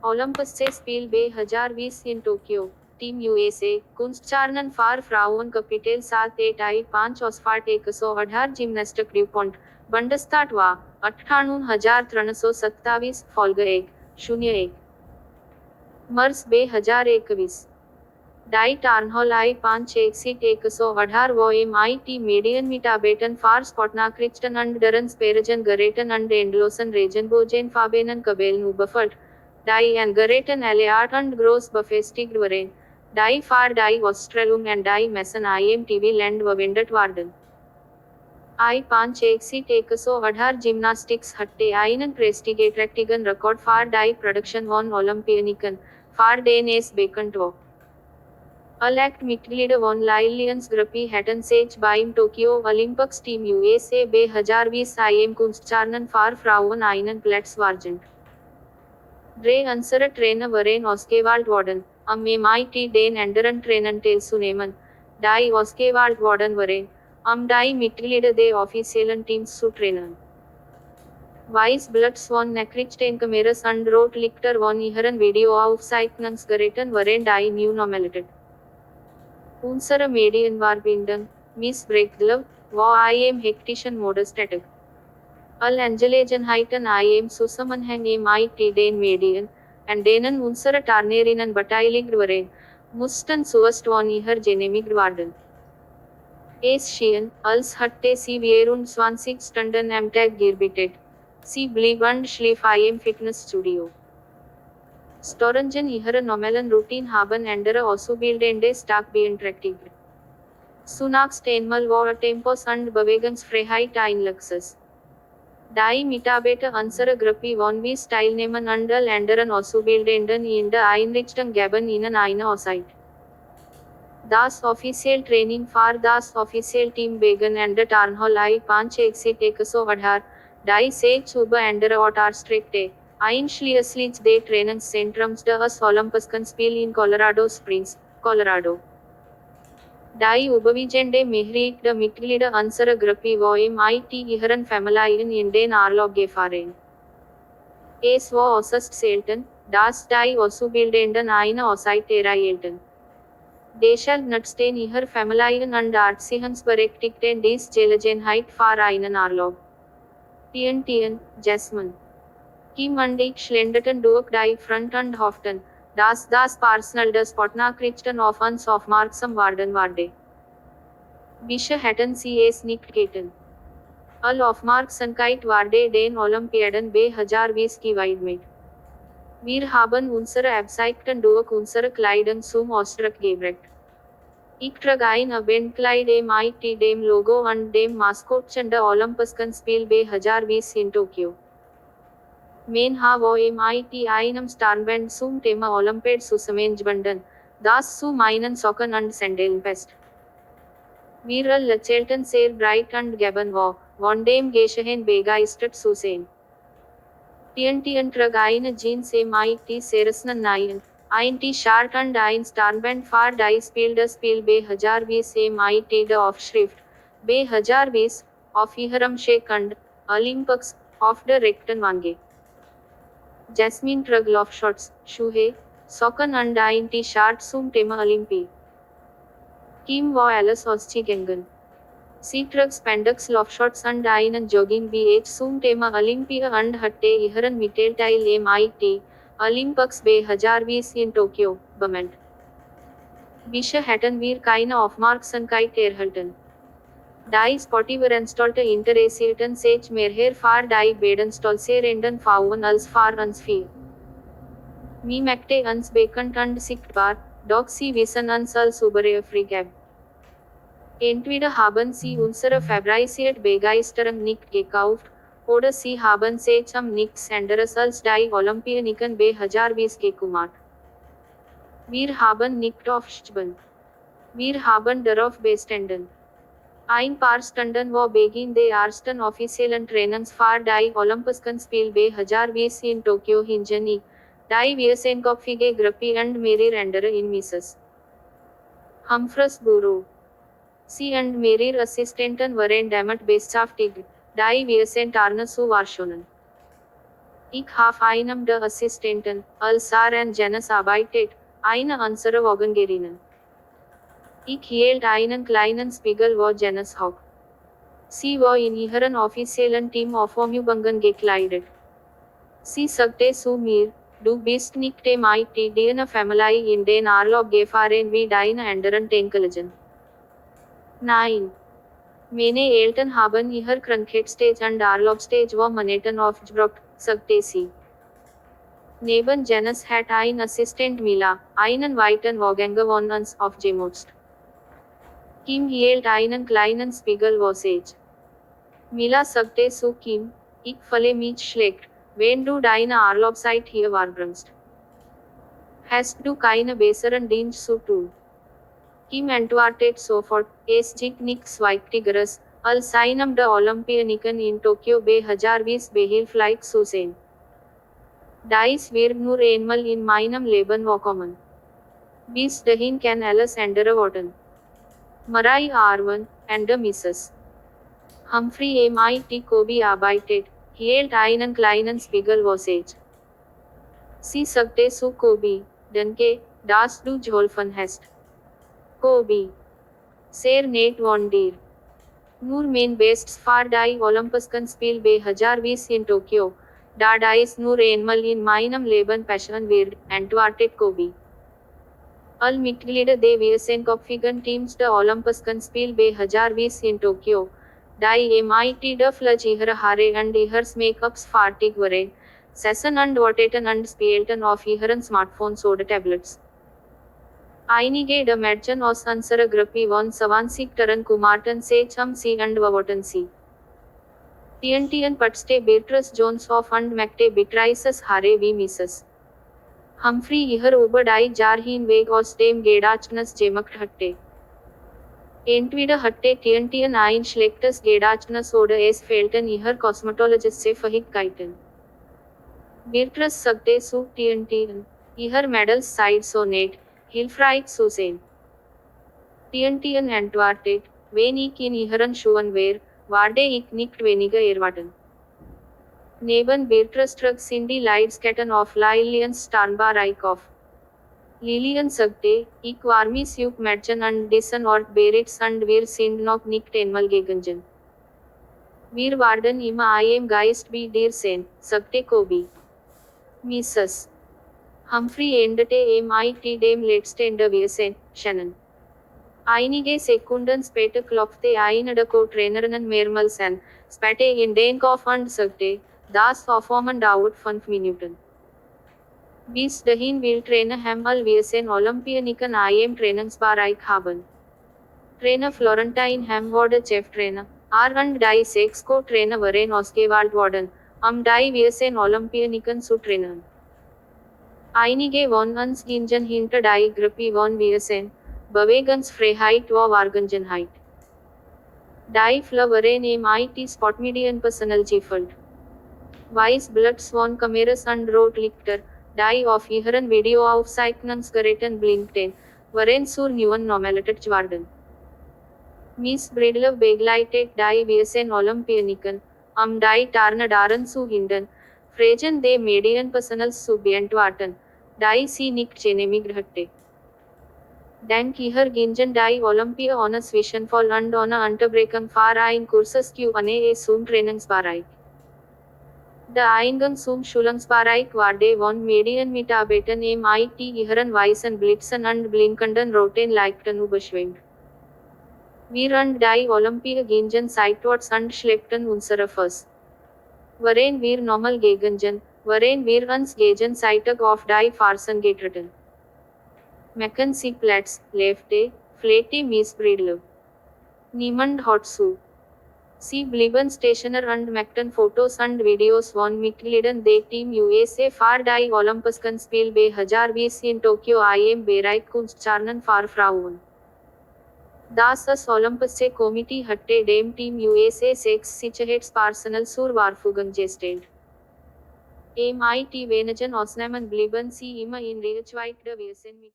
ऑलिम्पसचे spill 2020 इन Tokyo. Team USA, कुंस्चार्नन फार frown कपिटेल 7-8-5 ऑस्फाट 118 gymnastic DuPont, बंडस्तात वा, 98,327, फॉल्ग 1-0-1. मर्स 2021. Die टार्नहॉल I5 एक्सिट 118 वो MIT मेडियन मिटाबेटन फार स्पॉटना क्रिस्टन अंड डरन स्पेरजन गरेटन अंड एंडलोसन रेजनबोजेन फाबेनन कबेल नुबफट, डाई एंड गरेटन एलेआर्ट अंड ग्रोस बफेस्टिग्ड वरेन, डाई फार डाई ऑस्ट्रेलुम एंड डाई मेसन IMTV लैंड ववेंडट वार्डन. I5 एक्सिट 118 जिम्नास्टिक्स हट्टे आइनन प्रेस्टिगेट रेक्टिगन रिकॉर्ड फार डाई प्रोडक्शन ऑन ओलंपियनिकन, फार डेन एस बेकंटो. Elect Mitglied von Liliensgruppe hätten sich beim Tokyo Olympics Team USA 2020 im Kunstcharnen für Frauen einen Platz vergeben. Drei unsere Trainer waren ausgewählt worden, am MIT den anderen Trainern teilzunehmen, die ausgewählt worden waren, um die Mitglieder der offiziellen Teams zu trainen. Weiss Bloods von Nachrichtenkameras und Rotlichter von ihren Videoaufzeichnungsgeräten waren die new nominated. Unsere Medien verbinden, Missbrauch, wo IM hektischen Modestatic. All Angelegenheiten IM Zusammenhang MIT den Medien, und denen unsere Tarnerinnen beteiligt waren, mussten zuerst von ihr genehmigt werden. Es schien, als hatte sie während 20 Stunden am Tag gearbeitet. Sie blieb und schlief im Fitnessstudio. Storingen ihre normalen Routine haben andere Auszubildende stark beeinträchtigt. Zunächst einmal war Tempos und Bewegungsfreiheit ein Luxus. Die Mitarbeiter unserer Gruppe von bis teilnehmen und all anderen Auszubildenden in der Einrichtung gaben ihnen eine Auszeit. Das offizielle Training für das offizielle Team begann an der Tarnhall I5 exit 118, die sich über andere Orte streckte. Einschließlich des Trainingszentrums des Olympischen Spiele in Colorado Springs, Colorado. Die überwiegende Mehrheit der Mitglieder unserer Gruppe war MIT ihren Familien in den Urlaub gefahren. Es war äußerst selten, dass die Auszubildenden eine Auszeit erhielten. Deshalb nutzten ihre Familien und Erziehungsberechtigten dies Gelegenheit für einen Urlaub. TN, Jasmine. Kim und ich schlenderten durch die Front und hofften, dass das Personal des Sportnachrichten auf uns aufmerksam werden würde. Bisher hätten sie es nicht getan. All Aufmerksamkeit wurde den Olympiaden 2020 gewidmet. Wir haben unsere Absichten durch unsere Kleidung zum Ausdruck gebracht. Ich trage ein Abendkleid MIT dem Logo und dem Maskottchen der Olympischen Spiele 2020 in Tokio. Men wo MIT einem Starband zum Thema Olympiad zusammengebunden, das zu meinen Socken und Sandalen passt. Wir lächelten sehr breit und gaben von dem Geschehen begeistert zu sehen. TN trug eine Jeans MIT Seresnen Nein, ein T-Shirt und ein Starband für die Spiel des Spiel 2020 MIT der Aufschrift 2020 auf ihrem Scheck und Olympics auf der rechten Wange. Jasmine trug Laufshorts, Schuhe, Socken und ein T-Shirt zum Thema Olympi. Kim war alles ausgegangen. Sie trug Spandex Laufshorts und einen Jogging BH zum Thema Olympia und hatte ihren Mittelteil MIT, Olympics 2020 in Tokio, bemerkt. Bisher hätten wir keine Aufmerksamkeit erhalten. Die Sportiver installte interessierten sich mehr für die beiden stolzierenden Frauen als für uns vier. Wir machten uns bekannt und sichtbar, doch sie wissen uns als überfriedigt. Entweder haben sie unsere fabrizierte Begeisterung nicht gekauft, oder sie haben sich nichts anderes als die Olympioniken 2020 gekümmert. Wir haben nicht aufgegeben. Wir haben darauf bestanden. Ein paar Stunden vor Beginn der ersten offiziellen Trainings für die Olympischen Spiele 2020 in Tokio hingen ich, die wissenschaftliche Gruppe und mehrere andere in Mrs. Humphreys Büro. Sie und mehrere Assistenten waren damit beschäftigt, die Wissensarten zu wahrnehmen. Ich habe einem der Assistenten, Alsar and Janus arbeitet, eine unsere Organgerinnen. Ich hielt einen kleinen Spiegel wo Janus Hawk. Sie war in ihren offiziellen Team auf Umübungen gekleidet. Sie sagte zu mir, du bist nicht mit deiner Familie in den Urlaub gefahren wie deine anderen Enkelchen. Nein. Meine Eltern haben ihr Krankheitsstage und Urlaubsstage wo Monaten aufgebraucht, sagte sie. Neben Janus hat ein Assistent Mila, einen weiten Wagen von uns aufgemutzt. Kim hielt einen kleinen Spiegel vor sich. Mila sagte zu Kim, ich falle mich schlecht, wenn du deine Urlaubszeit hier verbringst. Hast du keine besseren Dienst zu tun? Kim antwortet sofort, es gibt nichts Wichtigeres, als einem der Olympioniken in Tokio 2020 behilflich zu sein. Dies wird nur einmal in meinem Leben vorkommen. Bis dahin kann alles andere warten. Marai Arwan, and Mrs. Humphrey mit Kobe arbeitet, hielt einen kleinen Spiegel vor sich. Sie sagte zu Kobe, danke, dass du geholfen hast. Kobe. Sehr nett von dir. Nur mein Bestes für die Olympischen Spiele 2020 in Tokio, da dies nur einmal in meinem Leben passieren wird, antwortet Kobe. All Mitglieder der Wissenschaftlichen Teams der Olympischen Spiele 2020 in Tokio, die mit der Flagge ihrer Haare und ihres Make-ups fertig waren, saßen und warteten und spielten auf ihren Smartphones oder Tablets. Einige der Mädchen aus unserer Gruppe von 20 kumarten sich sie und warten sie. TNTN putzte Beatrice Jones auf und machte Beatrices Haare wie Mrs. Humphrey ihr über die Jahr hinweg aus dem Gedächtnis gemacht hatte. Entweder hatte TNTN ein schlechtes Gedächtnis oder es fehlten ihr kosmetologische Fähigkeiten. Beatrice sagte zu TNTN, ihr Mädels seid so nett, hilfreich zu sein. TNTN antwortet, wenn ich in ihren Schuhen wäre, würde ich nicht weniger erwarten. Neben Beatrice trug Cindy Leidskaten auf Lillians Starnbereich auf. Lillian sagte, ich war mich auf Mädchen und diesen Ort bereits und wir sind noch nicht einmal gegangen. Wir werden immer einem Geist bei dir sein, sagte Kobe. Mrs. Humphrey endete mit dem letzten der Wiesen, Shannon. Einige Sekunden später klopfte eine der Co-Trainerinnen mehrmals an, spähte in den Kopf und sagte, das Performen dauert 5 Minuten. Bis dahin will Trainer Hamal Wiesen Olympioniken im Trainingsbereich haben. Trainer Florentine Ham wurde Cheftrainer, und die 6 Co-Trainer waren ausgewählt worden, die Wiesen Olympioniken zu trainieren. Einige von uns gingen hinter die Gruppe von Wiesen, Bewegungsfreiheit und Wahrgenommenheit. Die Floweren mit Sportmedien Personal gefällt. Weiß Blitz von Kameras und Rotlichter, die auf ihren Videoaufzeichnungsgeräten blinkten, waren zur neuen Normalität geworden. Miss Breedlove begleitet die Wiesen Olympioniken, die Tarnadaren zu hindern, Fragen der Medienpersonals zu beantworten, die sie nicht genehmigt hatte. Dank ihr gingen die Olympia ohne Zwischenfall und ohne Unterbrechung für ein kurzes Q&A zum Trainingsbereich. Der Eingang zum Schulungsbereich wurde von Medienmitarbeitern mit ihren weißen Blitzen und blinkenden roten Lichtern überschwemmt. Wir und die Olympia gingen seitwärts und schleppten unsere Fuß. Waren wir normal gegangen, waren wir uns gegenseitig auf die Fersen getreten. Mackenzie Platz, Lefte, Flete Miss Breedlove. Niemand hat zu. Sie blieben stationer und machten Fotos und Videos von Mitgliedern der Team USA für die Olympischen Spiele 2020 in Tokio im Bereich Kunstcharnen für Frauen. Das Olympische Komitee hatte dem Team USA 6 Sicherheitspersonal zur Verfügung gestellt. Mit wenigen Ausnahmen blieben sie immer in Reichweite gewesen.